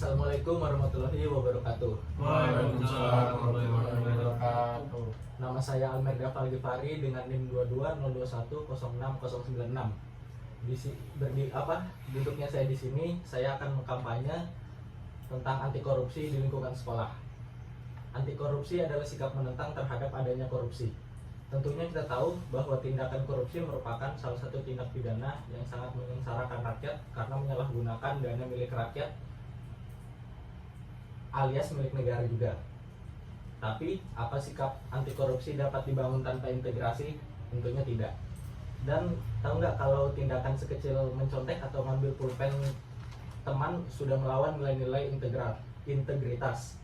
Assalamualaikum warahmatullahi wabarakatuh. Waalaikumsalam warahmatullahi wabarakatuh. Nama saya Almer Gafal Gifari dengan NIM 2202106096. Duduknya saya di sini, saya akan mengkampanye tentang anti korupsi di lingkungan sekolah. Anti korupsi adalah sikap menentang terhadap adanya korupsi. Tentunya kita tahu bahwa tindakan korupsi merupakan salah satu tindak pidana yang sangat menyengsarakan rakyat karena menyalahgunakan dana milik rakyat alias milik negara juga. Tapi apa sikap anti korupsi dapat dibangun tanpa integrasi? Tentunya tidak. Dan tahu nggak kalau tindakan sekecil mencontek atau ngambil pulpen teman sudah melawan nilai-nilai integritas.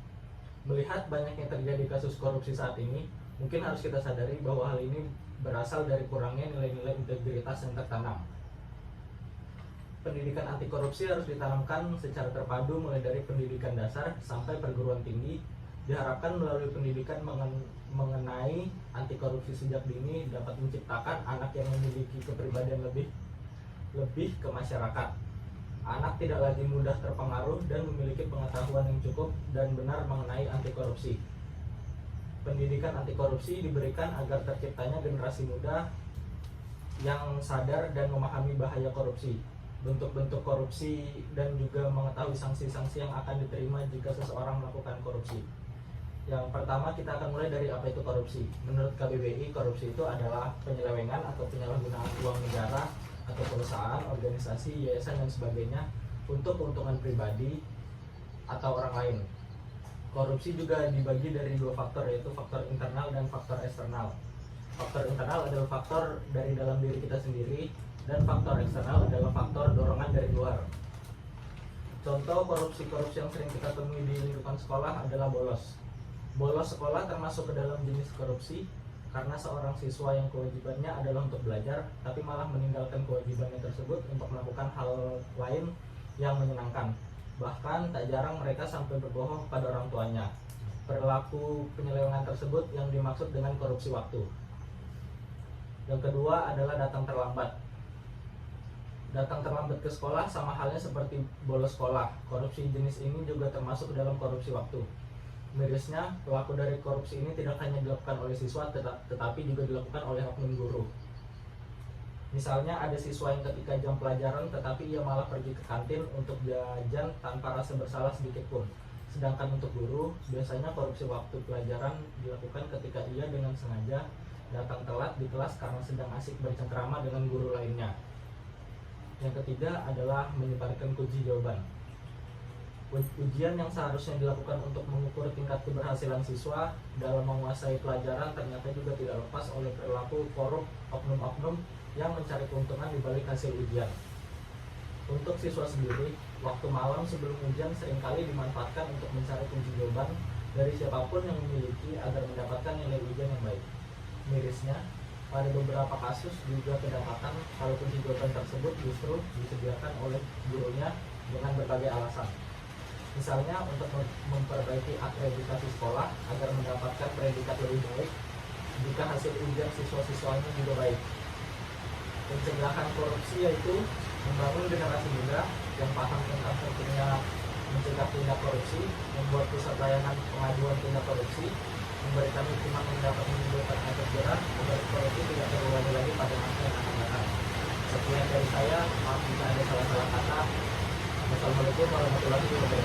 Melihat banyak yang terjadi kasus korupsi saat ini, mungkin harus kita sadari bahwa hal ini berasal dari kurangnya nilai-nilai integritas yang tertanam. Pendidikan anti korupsi harus ditanamkan secara terpadu mulai dari pendidikan dasar sampai perguruan tinggi. Diharapkan melalui pendidikan mengenai anti korupsi sejak dini dapat menciptakan anak yang memiliki kepribadian lebih ke masyarakat. Anak tidak lagi mudah terpengaruh dan memiliki pengetahuan yang cukup dan benar mengenai anti korupsi. Pendidikan anti korupsi diberikan agar terciptanya generasi muda yang sadar dan memahami bahaya korupsi, bentuk-bentuk korupsi, dan juga mengetahui sanksi-sanksi yang akan diterima jika seseorang melakukan korupsi. Yang pertama, kita akan mulai dari apa itu korupsi. Menurut KBBI, korupsi itu adalah penyelewengan atau penyalahgunaan uang negara atau perusahaan, organisasi, yayasan, dan sebagainya untuk keuntungan pribadi atau orang lain. Korupsi juga dibagi dari dua faktor, yaitu faktor internal dan faktor eksternal. Faktor internal adalah faktor dari dalam diri kita sendiri, dan faktor eksternal adalah faktor dorongan dari luar. Contoh korupsi-korupsi yang sering kita temui di lingkungan sekolah adalah bolos. Bolos sekolah termasuk ke dalam jenis korupsi karena seorang siswa yang kewajibannya adalah untuk belajar, tapi malah meninggalkan kewajibannya tersebut untuk melakukan hal lain yang menyenangkan. Bahkan tak jarang mereka sampai berbohong pada orang tuanya. Perilaku penyelewengan tersebut yang dimaksud dengan korupsi waktu. Yang kedua adalah datang terlambat. Datang terlambat ke sekolah sama halnya seperti bolos sekolah. Korupsi jenis ini juga termasuk dalam korupsi waktu. Mirisnya, pelaku dari korupsi ini tidak hanya dilakukan oleh siswa, tetapi juga dilakukan oleh oknum guru. Misalnya ada siswa yang ketika jam pelajaran tetapi ia malah pergi ke kantin untuk jajan tanpa rasa bersalah sedikit pun. Sedangkan untuk guru, biasanya korupsi waktu pelajaran dilakukan ketika ia dengan sengaja datang telat di kelas karena sedang asik bercengkrama dengan guru lainnya. Yang ketiga adalah menyebarkan kunci jawaban. Ujian yang seharusnya dilakukan untuk mengukur tingkat keberhasilan siswa dalam menguasai pelajaran ternyata juga tidak lepas oleh perilaku korup oknum-oknum yang mencari keuntungan di balik hasil ujian. Untuk siswa sendiri, waktu malam sebelum ujian seringkali dimanfaatkan untuk mencari kunci jawaban dari siapapun yang memiliki agar mendapatkan nilai ujian yang baik. Mirisnya, pada beberapa kasus juga kedapatan kalau kunci jawaban tersebut justru disediakan oleh gurunya dengan berbagai alasan. Misalnya untuk memperbaiki akreditasi sekolah agar mendapatkan predikat lebih baik jika hasil ujian siswa-siswanya juga baik. Pencegahan korupsi yaitu membangun generasi muda yang paham tentang pentingnya mencegah tindak korupsi, membuat pusat layanan pengaduan tindak korupsi, memberikan hukuman yang dapat menimbulkan efek jerah agar korupsi tidak terulang lagi pada masa yang akan datang. Sekian dari saya, maaf jika ada salah-salah kata. Wassalamualaikum warahmatullahi wabarakatuh.